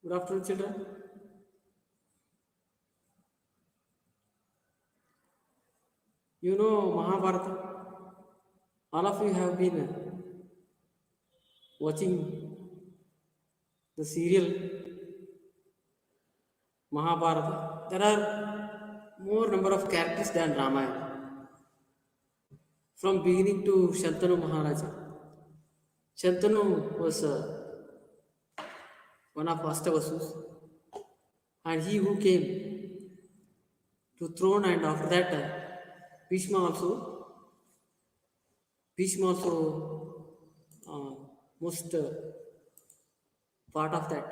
Good afternoon, children. You know Mahabharata. All of you have been watching the serial Mahabharata. There are more number of characters than Ramayana. From beginning to Shantanu Maharaja. Shantanu was one of Astavasus, and he who came to throne, and after that Bhishma also. Bhishma also most part of that.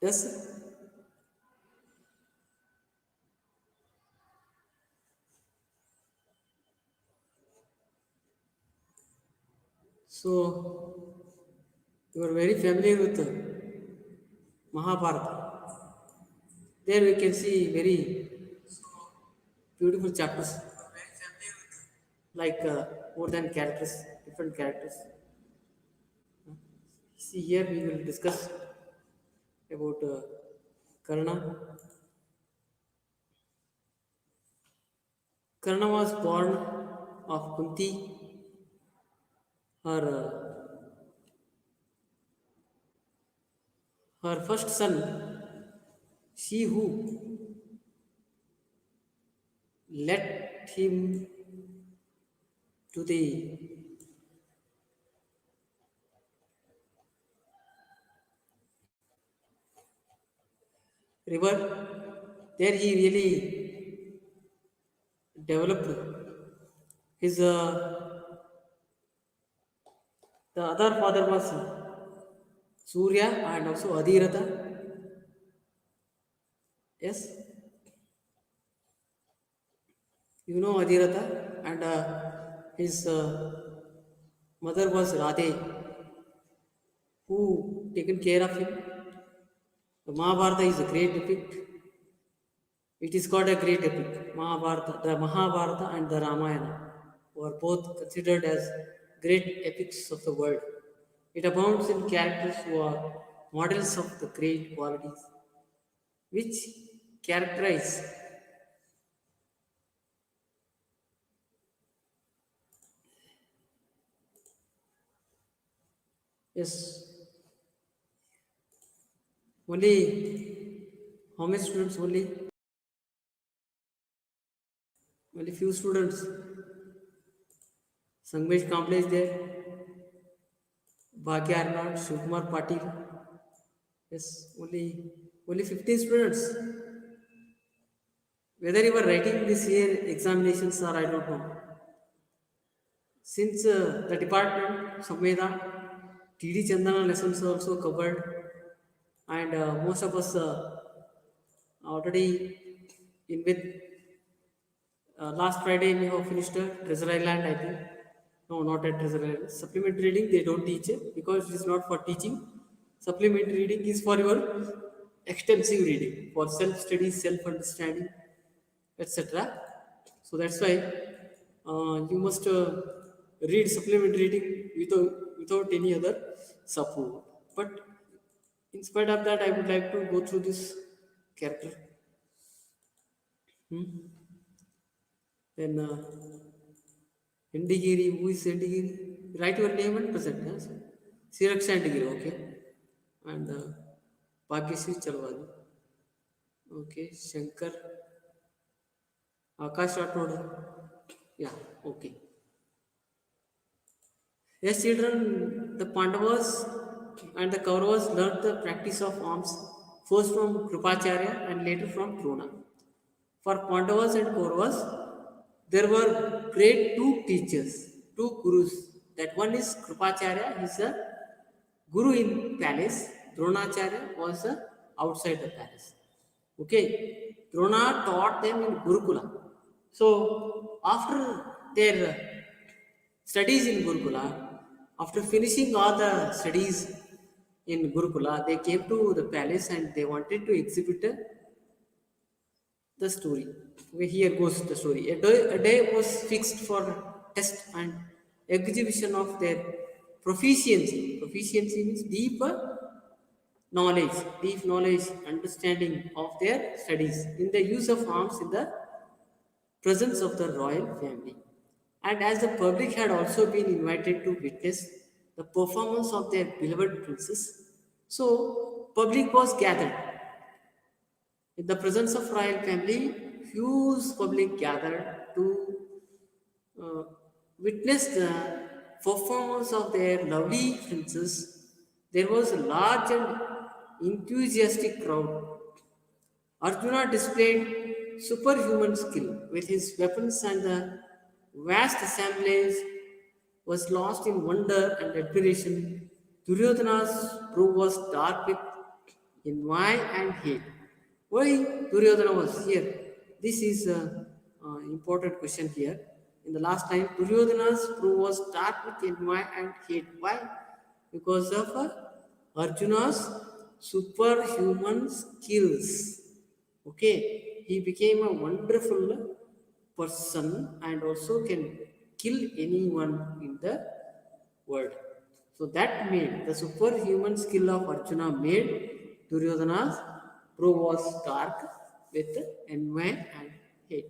Yes. So you are very familiar with Mahabharata. There we can see very beautiful chapters, like more than characters, different characters. See here we will discuss about Karna. Karna was born of Kunti. Her first son, she who led him to the river. There he really developed his. The other father was Surya and also Adhiratha. Yes, you know Adhiratha, and his mother was Radhe, who taken care of him. The Mahabharata is a great epic. It is called a great epic. The Mahabharata and the Ramayana were both considered as great epics of the world. It abounds in characters who are models of the great qualities which characterize. Yes, only how many students? Only few students. Sangmesh Kamble is there. Bhagya Arnold, Shivkumar Patil. Yes, only 15 students. Whether you are writing this year examinations or I don't know. Since the department, Samveda, TD Chandana lessons are also covered, and most of us already in with last Friday we have finished Treasure Island, I think. No, not at Treasure Island. Supplementary reading they don't teach it because it is not for teaching. Supplementary reading is for your extensive reading, for self study, self understanding, etc. So that's why you must read supplementary reading without any other support. But in spite of that, I would like to go through this character. Then Indigiri, who is Indigiri? Write your name and present. Yes? Siraksha Indigiri, okay. And Bhagyasri Chalwadi. Okay, Shankar, Akash Rathod. Yeah, okay. Yes, children, the Pandavas and the Kauravas learned the practice of arms first from Kripacharya and later from Drona. For Pandavas and Kauravas, there were great two teachers, two gurus. That one is Kripacharya, he is a guru in palace. Dronacharya was outside the palace. Okay, Drona taught them in Gurukula. So after their studies in Gurukula, after finishing all the studies in Gurukula, they came to the palace and they wanted to exhibit the story. Okay, here goes the story. A day was fixed for test and exhibition of their proficiency. Proficiency means deep knowledge, understanding of their studies in the use of arms in the presence of the royal family. And as the public had also been invited to witness the performance of their beloved princess, so public was gathered. In the presence of royal family, huge public gathered to uh, witness the performance of their lovely princess. There was a large and enthusiastic crowd. Arjuna displayed superhuman skill with his weapons, and the vast assemblage was lost in wonder and admiration. Duryodhana's brow was dark with envy and hate. Why Duryodhana was here? This is an important question here. In the last time, Duryodhana's brow was dark with envy and hate. Why? Because of Arjuna's superhuman skills. Okay, he became a wonderful person and also can kill anyone in the world. So that made the superhuman skill of Arjuna made Duryodhana's brow was dark with envy and hate.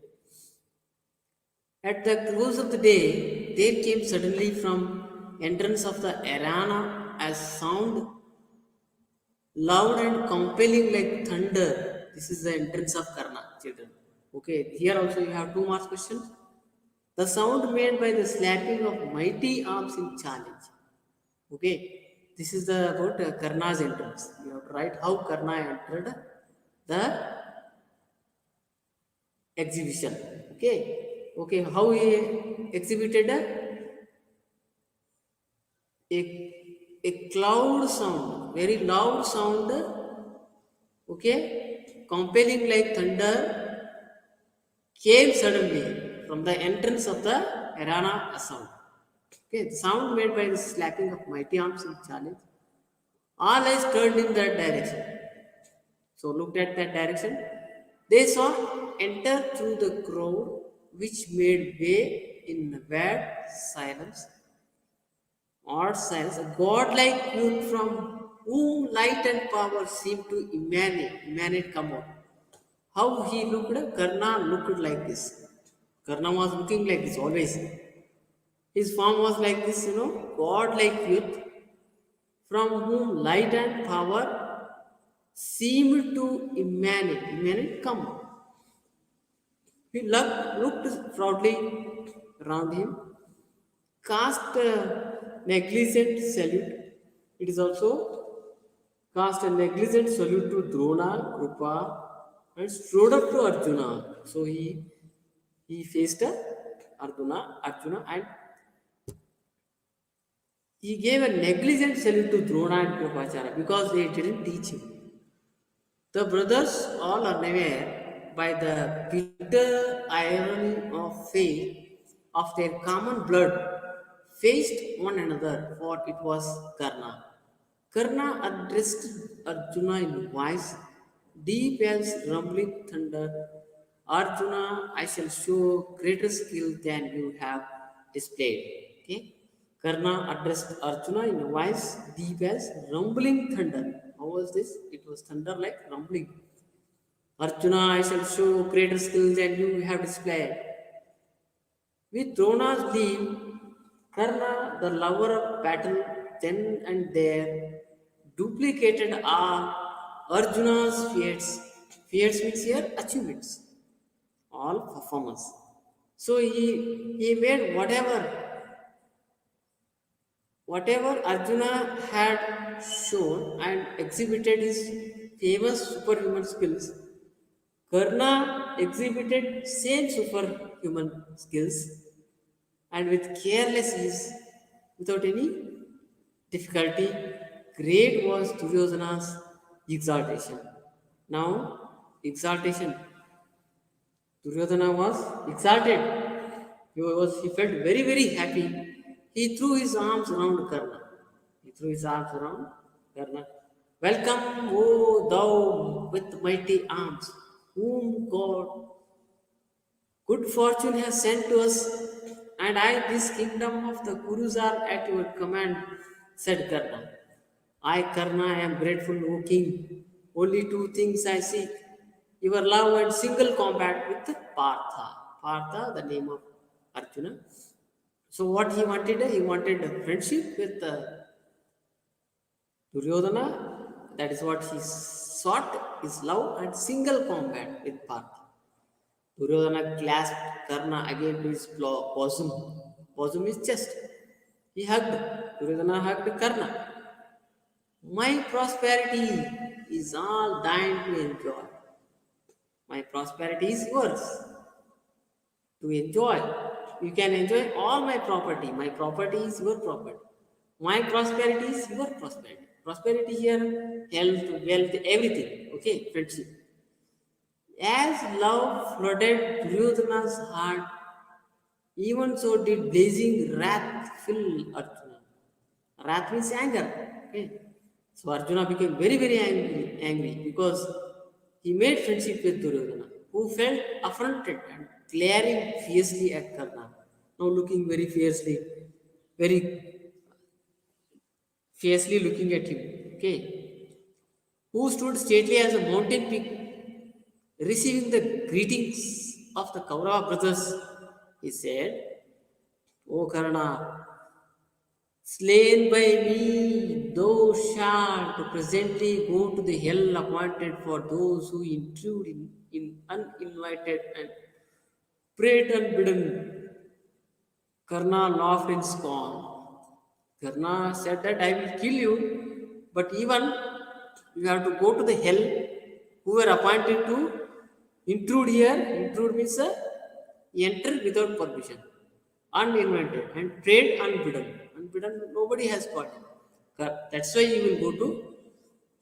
At the close of the day, there came suddenly from entrance of the arena a sound loud and compelling like thunder. This is the entrance of Karna, children. Okay, here also you have two marks questions. The sound made by the slapping of mighty arms in challenge. Okay, this is the about Karna's entrance. You have to write how Karna entered the exhibition. Okay, how he exhibited a cloud sound, very loud sound, okay, compelling like thunder, came suddenly from the entrance of the arena sound. Okay, the sound made by the slapping of mighty arms in challenge. All eyes turned in that direction. So looked at that direction. They saw enter through the crowd, which made way in wide silence, odd silence, a godlike youth from whom light and power seemed to emanate come out. How he looked? Karna looked like this. Karna was looking like this always. His form was like this, god-like youth from whom light and power seemed to emanate come. He looked proudly around him, cast a negligent salute. It is also cast a negligent salute to Drona, Krupa, and strode up to Arjuna. So he faced Arjuna, and he gave a negligent salute to Drona and Kripacharya because they didn't teach him. The brothers all unaware by the bitter irony of fate of their common blood faced one another, for it was Karna. Karna addressed Arjuna in voice deep as rumbling thunder. Arjuna, I shall show greater skill than you have displayed. Okay? Karna addressed Arjuna in a voice deep as rumbling thunder. How was this? It was thunder like rumbling. Arjuna, I shall show greater skill than you have displayed. With Drona's leave, Karna, the lover of battle, then and there, duplicated Arjuna's feats. Feats means here achievements, all performance. So he made whatever Arjuna had shown and exhibited his famous superhuman skills. Karna exhibited same superhuman skills and with careless ease, without any difficulty. Great was Duryodhana's exaltation. Now, exaltation. Duryodhana was exalted. He felt very happy. He threw his arms around Karna. He threw his arms around Karna. Welcome, O thou with mighty arms. whom God good fortune has sent to us, and I, this kingdom of the Kurus are at your command, said Karna. I, Karna, am grateful, O king. Only two things I seek your love and single combat with Partha. Partha, the name of Arjuna. So, what he wanted? He wanted a friendship with Duryodhana. That is what he sought, his love and single combat with Partha. Duryodhana clasped Karna again to his bosom. Bosom is chest. He hugged. Duryodhana hugged Karna. My prosperity is all thine to enjoy. My prosperity is yours to enjoy. You can enjoy all my property. My property is your property. My prosperity is your prosperity. Prosperity here, health, wealth, everything. Okay, friendship. As love flooded Duryodhana's heart, even so did blazing wrath fill Arjuna. Wrath means anger. Okay. So Arjuna became very, very angry because he made friendship with Duryodhana, who felt affronted and glaring fiercely at Karna. Now looking very very fiercely looking at him. Okay. Who stood stately as a mountain peak, receiving the greetings of the Kaurava brothers. He said, O Karna, slain by me, thou shalt presently go to the hell appointed for those who intrude in uninvited and prayed unbidden. Karna laughed in scorn. Karna said that I will kill you, but even you have to go to the hell who were appointed to intrude here. Intrude means enter without permission, uninvited, and prayed unbidden. Unbidden, nobody has got him. That's why you will go to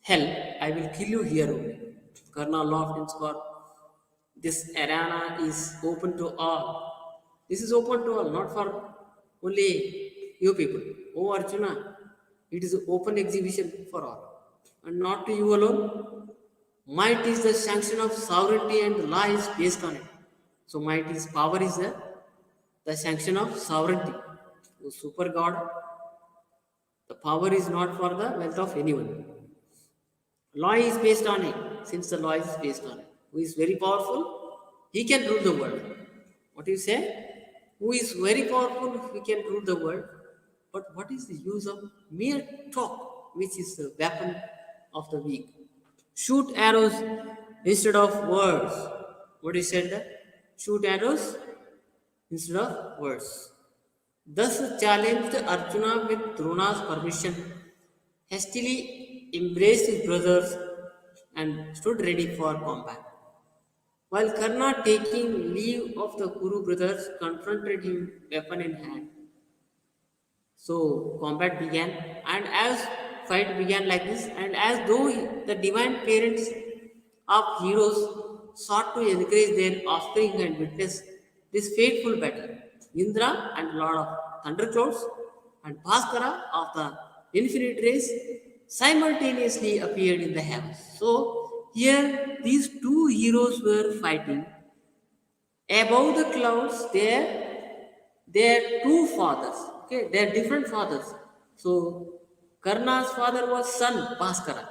hell. I will kill you here only. Karna laughed in scorn. This arena is open to all. This is open to all, not for only you people. Oh Arjuna, it is an open exhibition for all. And not to you alone. Might is the sanction of sovereignty and the law is based on it. So might is power is the sanction of sovereignty. So super God, the power is not for the wealth of anyone. Law is based on it. Since the law is based on it, who is very powerful, he can rule the world. What do you say? Who is very powerful, he can rule the world. But what is the use of mere talk, which is the weapon of the weak? Shoot arrows instead of words. What is said there? Shoot arrows instead of words. Thus challenged Arjuna with Druna's permission, hastily embraced his brothers and stood ready for combat. While Karna, taking leave of the Kuru brothers, confronted him weapon in hand. So combat began, and as fight began like this, and as though the divine parents of heroes sought to encourage their offspring and witness this fateful battle, Indra and Lord of Thunderclouds and Bhaskara of the infinite race simultaneously appeared in the heavens. So here these two heroes were fighting. Above the clouds, their two fathers. Okay, they are different fathers. So Karna's father was son Bhaskara,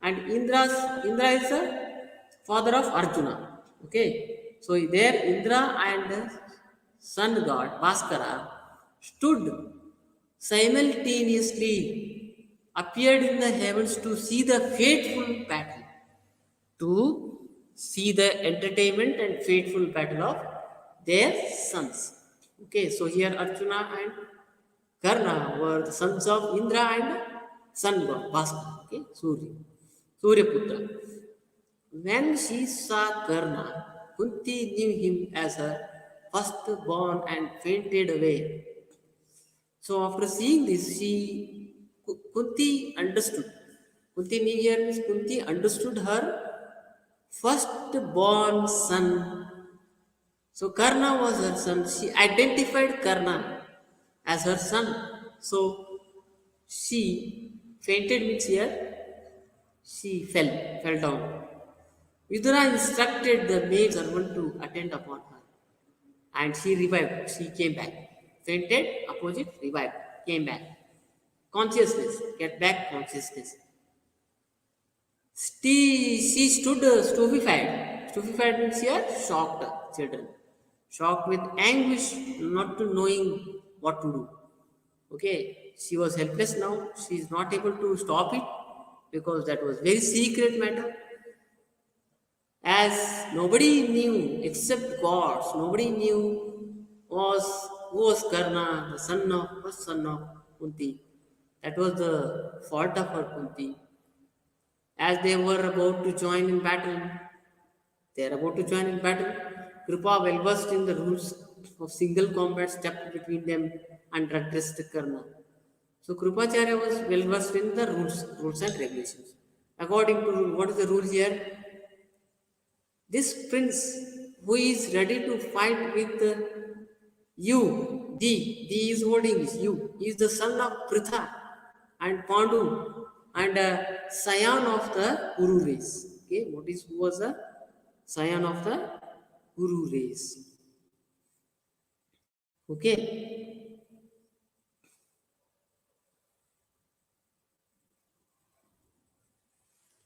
and Indra is the father of Arjuna. Okay, so there Indra and the sun god Bhaskara stood simultaneously, appeared in the heavens to see the fateful battle, to see the entertainment and fateful battle of their sons. Okay, so here Arjuna and Karna were the sons of Indra and sun god Bhaskara. Okay, Surya Putra. When she saw Karna, Kunti knew him as her firstborn and fainted away. So after seeing this, Kunti understood. Kunti knew here means Kunti understood her firstborn son. So Karna was her son. She identified Karna as her son. So she fainted means here she fell down. Vidura instructed the maid servant to attend upon her, and she revived. She came back. Fainted, opposite, revived, came back. Consciousness, get back consciousness. She stood stupefied. Stupefied means here shocked children. Shocked with anguish, not to knowing what to do. Okay, she was helpless now. She is not able to stop it because that was very secret matter. As nobody knew except gods, nobody knew was who was Karna, the first son of Kunti. That was the fault of her Kunti. As they were about to join in battle, they are about to join in battle. Kripa, well versed in the rules of single combat, stepped between them and addressed Karna. So Krupacharya was well versed in the rules and regulations. According to rule, what is the rule here? This prince who is ready to fight with you, the is holding is you, he is the son of Pritha and Pandu and scion of the Uru race. Okay, who was the scion of the Uru race? Okay,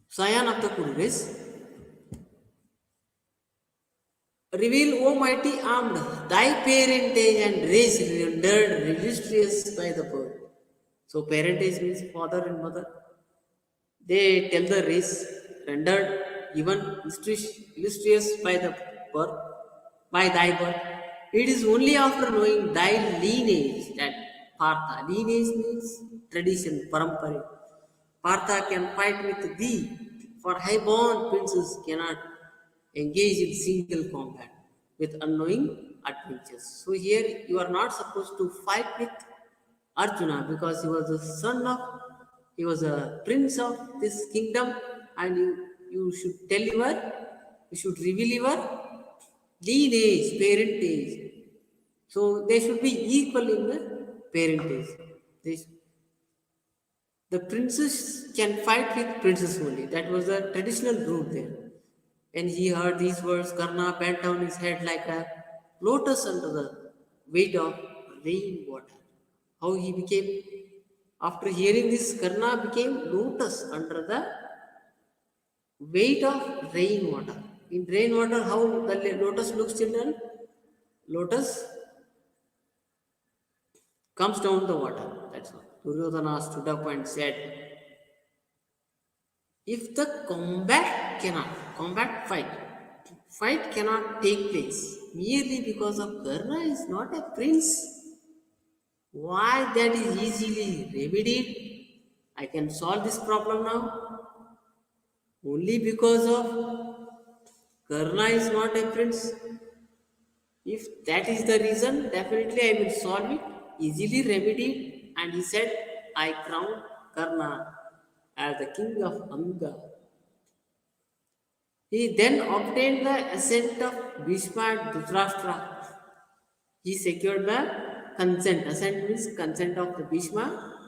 scion of the Kuru race. Reveal, O mighty armed, thy parentage and race rendered illustrious by the birth. So parentage means father and mother. They tell the race rendered even illustrious by the birth, by thy birth. It is only after knowing thy lineage that Partha, lineage means tradition, parampara. Partha can fight with thee, for high-born princes cannot engage in single combat with unknowing adventures. So here you are not supposed to fight with Arjuna because he was the son of, he was a prince of this kingdom, and you should tell you should reveal your lineage, parentage. So they should be equal in the parentage. They, the princes can fight with princes only. That was the traditional rule there. When he heard these words, Karna bent down his head like a lotus under the weight of rain water. How he became, after hearing this, Karna became lotus under the weight of rain water. In rain water, how the lotus looks, children? Lotus comes down the water. That's all. Duryodhana stood up and said, if the fight cannot take place merely because of Karna is not a prince, why that is easily remedied? I can solve this problem now only because of Karna is not a prince. If that is the reason, definitely I will solve it, easily remedied. And he said, I crown Karna as the king of Anga. He then obtained the assent of Bhishma and Dhritarashtra. He secured the consent. Assent means consent of the Bhishma,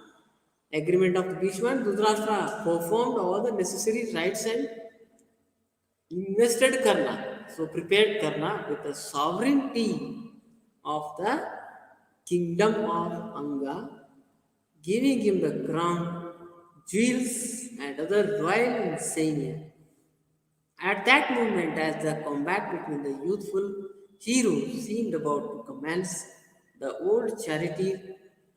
agreement of the Bhishma and Dhritarashtra. Performed all the necessary rites and invested Karna. So prepared Karna with the sovereignty of the kingdom of Anga, giving him the crown, jewels, and other royal insignia. At that moment, as the combat between the youthful heroes seemed about to commence, the old charioteer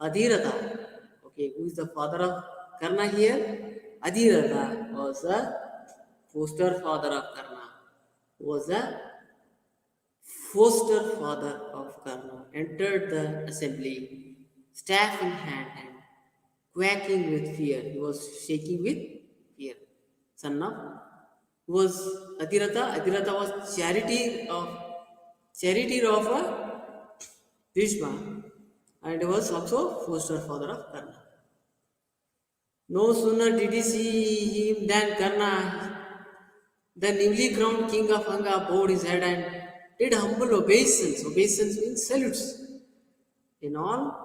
Adhiratha, okay, who is the father of Karna here? Adhiratha was the foster father of Karna, was the foster father of Karna, entered the assembly, staff in hand and quaking with fear. He was shaking with fear. Son of who was Adhiratha. Adhiratha was charioteer of a Bhishma, and was also foster father of Karna. No sooner did he see him than Karna, the newly crowned king of Anga, bowed his head and did humble obeisance. Obeisance means salutes. In all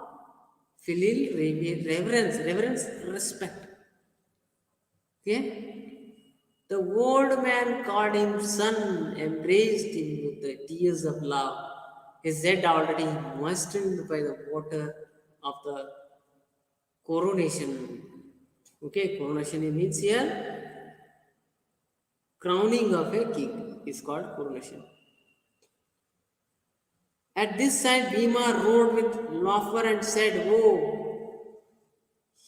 filial reverence, respect. Okay? The old man called him son, embraced him with the tears of love, his head already moistened by the water of the coronation. Okay, coronation means here crowning of a king is called coronation. At this side, Bhima rode with laughter and said, "Oh,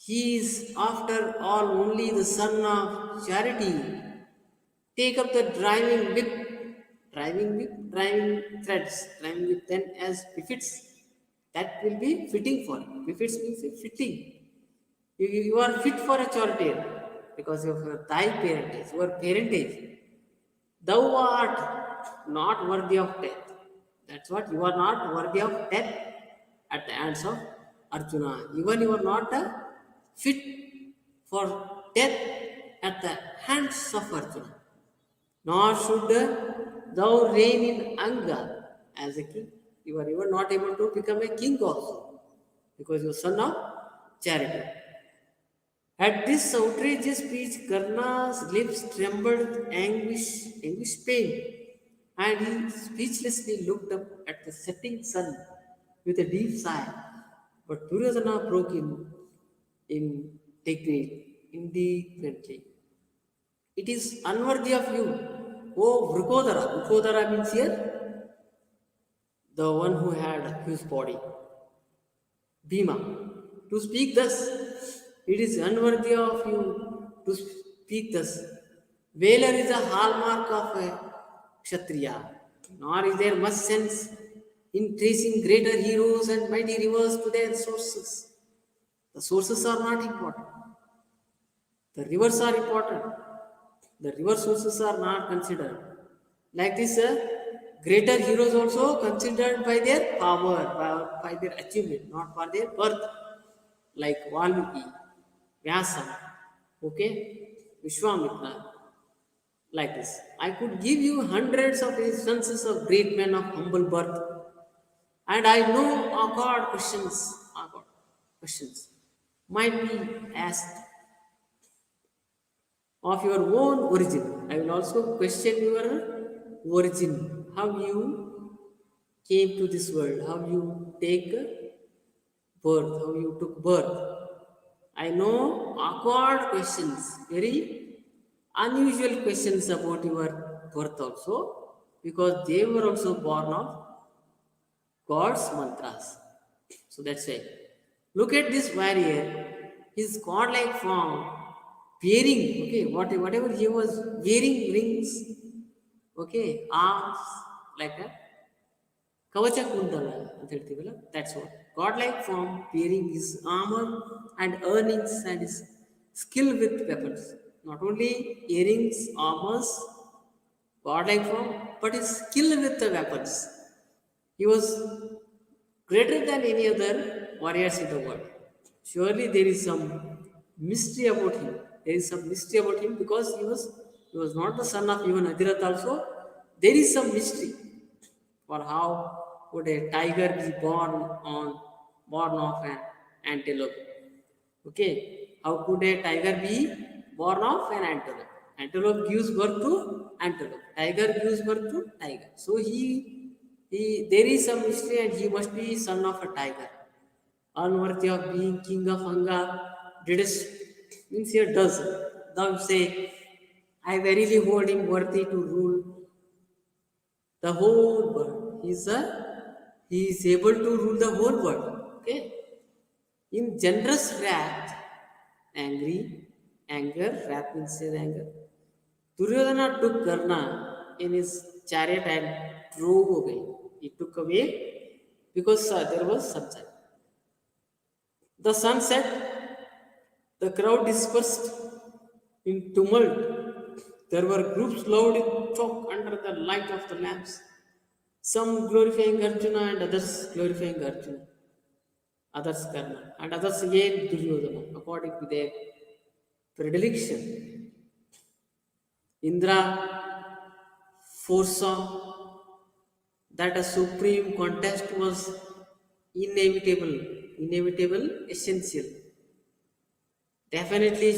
he is after all only the son of charity. Take up the driving threads, driving whip then as befits. That will be fitting for it. Befits means fitting. You are fit for a charioteer because of thy parentage, your parentage. Thou art not worthy of death. That's what you are not worthy of death at the hands of Arjuna. Even you are not fit for death at the hands of Arjuna. Nor should thou reign in anger as a king. You are even not able to become a king also because you are son of charity. At this outrageous speech, Karna's lips trembled with anguish pain, and he speechlessly looked up at the setting sun with a deep sigh. But Duryodhana broke in indignantly. It is unworthy of you, O Vrkodara. Vrkodara means here the one who had his body. Bhima, to speak thus, it is unworthy of you to speak thus. Valor is a hallmark of a Kshatriya, nor is there much sense in tracing greater heroes and mighty rivers to their sources. The sources are not important, the rivers are important. The river sources are not considered. Like this, greater heroes also considered by their power, by their achievement, not for their birth. Like Valmiki, Vyasa, okay, Vishwamitra, like this. I could give you hundreds of instances of great men of humble birth, and I know awkward questions might be asked of your own origin. I will also question your origin, how you came to this world, how you take birth, how you took birth. I know awkward questions, very unusual questions about your birth also, because they were also born of God's mantras. So that's why. Look at this warrior, his godlike form, wearing, okay, whatever he was wearing rings, okay, arms, like that. Kavacha Kundala, ಅಂತ ಹೇಳ್ತೀವಲ್ಲ, that's what. Godlike form, wearing his armor and earnings and his skill with weapons. Not only earrings, armors, godlike form, but his skill with the weapons. He was greater than any other warriors in the world. Surely there is some mystery about him. There is some mystery about him because he was not the son of even Adirath also. There is some mystery for how would a tiger be born of an antelope. Okay, how could a tiger be born of an antelope? Antelope gives birth to antelope. Tiger gives birth to tiger. So there is some mystery, and he must be son of a tiger. Unworthy of being king of Anga, didst means here does. Thou say, I verily hold him worthy to rule the whole world. He is able to rule the whole world. Okay. In generous wrath, anger, wrath means anger. Duryodhana took Karna in his chariot and drove away. He took away because there was sunshine. The sun set, the crowd dispersed in tumult. There were groups loud in talk under the light of the lamps. Some glorifying Arjuna and others glorifying Arjuna, others Karna, and others again Duryodhana, according to their predilection. Indra foresaw that a supreme contest was inevitable, essential. Definitely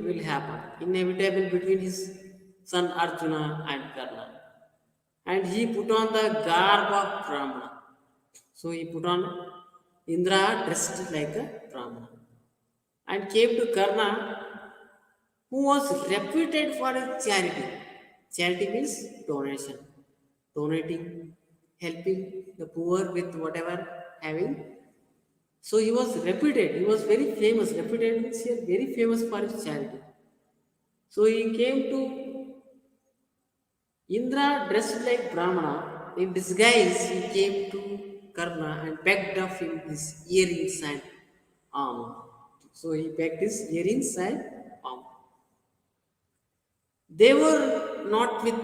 will happen. Inevitable between his son Arjuna and Karna. And he put on the garb of Brahmana. So he put on Indra dressed like a Brahmana and came to Karna, who was reputed for his charity. Charity means donation, donating, helping the poor with whatever having. So he was reputed, he was very famous. Reputed means he is very famous for his charity. So he came to Indra dressed like Brahmana. In disguise, he came to Karna and begged of him his earrings and armor. So he begged his earrings and armor. They were not with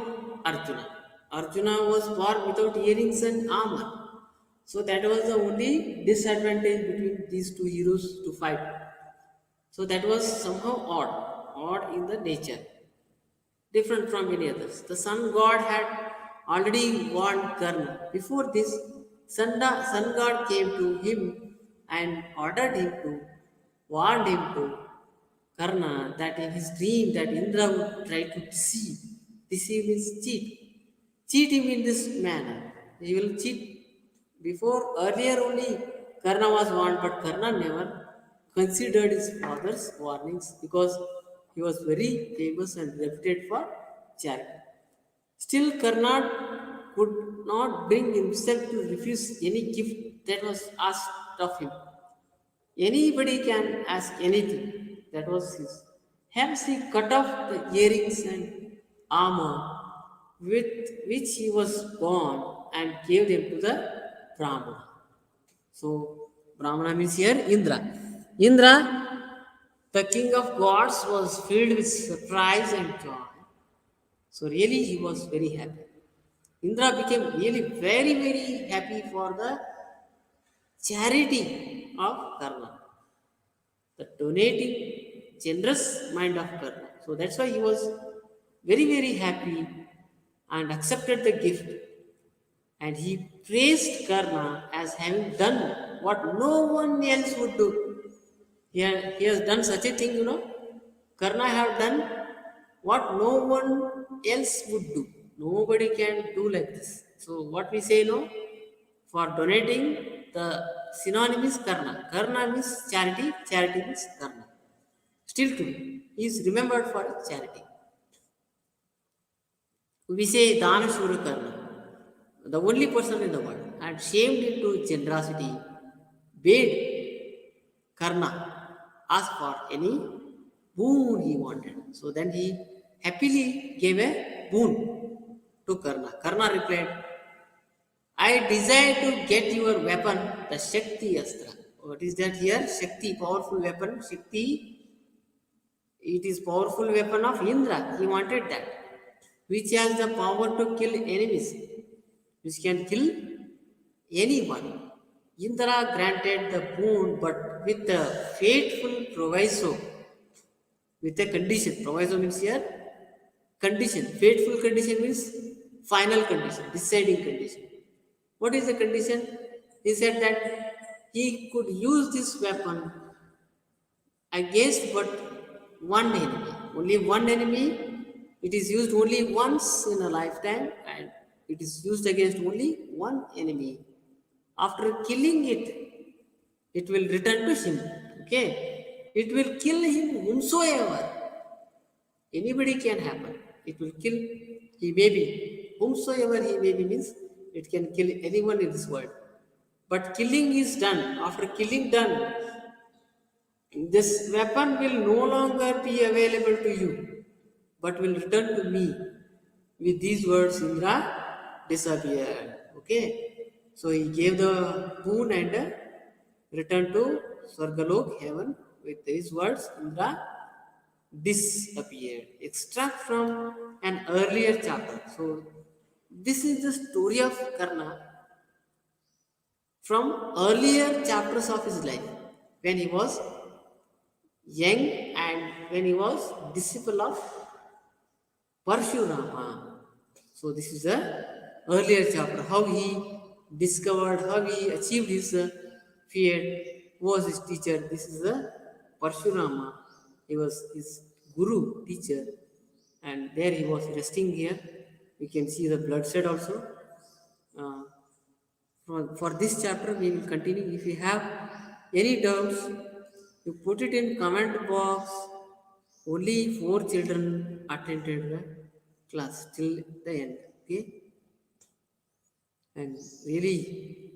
Arjuna. Arjuna was born without earrings and armor. So that was the only disadvantage between these two heroes to fight. So that was somehow odd in the nature, different from any others. The sun god had already warned Karna. Before this, sun god came to him and ordered him to, warned him to Karna that in his dream that Indra would try to deceive. Deceive means cheat. Cheat him in this manner. He will cheat. Before earlier only Karna was warned, but Karna never considered his father's warnings because he was very famous and reputed for charity. Still, Karna could not bring himself to refuse any gift that was asked of him. Anybody can ask anything. That was his. Hence, he cut off the earrings and armor with which he was born and gave them to the Brahmana. So, Brahmana means here Indra. Indra, the king of gods, was filled with surprise and joy. So, really, he was very happy. Indra became really very happy for the charity of Karna, the donating, generous mind of Karna. So that's why he was very happy and accepted the gift. And he praised Karna as having done what no one else would do. He has done such a thing, Karna have done what no one else would do. Nobody can do like this. So what we say, for donating, the synonym is Karna. Karna means charity, charity means Karna. Still today, he is remembered for his charity. We say Dana Shura Karna, the only person in the world, and shamed into generosity, bade Karna ask for any boon he wanted. So then he happily gave a boon to Karna. Karna replied, I desire to get your weapon, the Shakti Astra. What is that here? Shakti, powerful weapon. Shakti, it is powerful weapon of Indra. He wanted that, which has the power to kill enemies, which can kill anyone. Indra granted the boon, but with a fateful proviso, with a condition. Proviso means here condition. Fateful condition means final condition, deciding condition. What is the condition? He said that he could use this weapon against but one enemy. Only one enemy. It is used only once in a lifetime and it is used against only one enemy. After killing it, it will return to him. Okay? It will kill him whomsoever. Anybody can happen. It will kill, he may be. Whomsoever he may be means it can kill anyone in this world. But killing is done. After killing done, this weapon will no longer be available to you, but will return to me. With these words, Indra disappeared. Okay? So he gave the boon and returned to Swargalok, heaven. With these words, Indra disappeared. Extract from an earlier chapter. So this is the story of Karna from earlier chapters of his life when he was young and when he was disciple of Parshurama. So this is the earlier chapter, how he discovered, how he achieved his feat, who was his teacher. This is the Parshurama. He was his guru, teacher. and there he was resting here. We can see the bloodshed also. Uh, for this chapter, we will continue. If you have any doubts, you put it in comment box. Only 4 children attended the class till the end. Okay, and really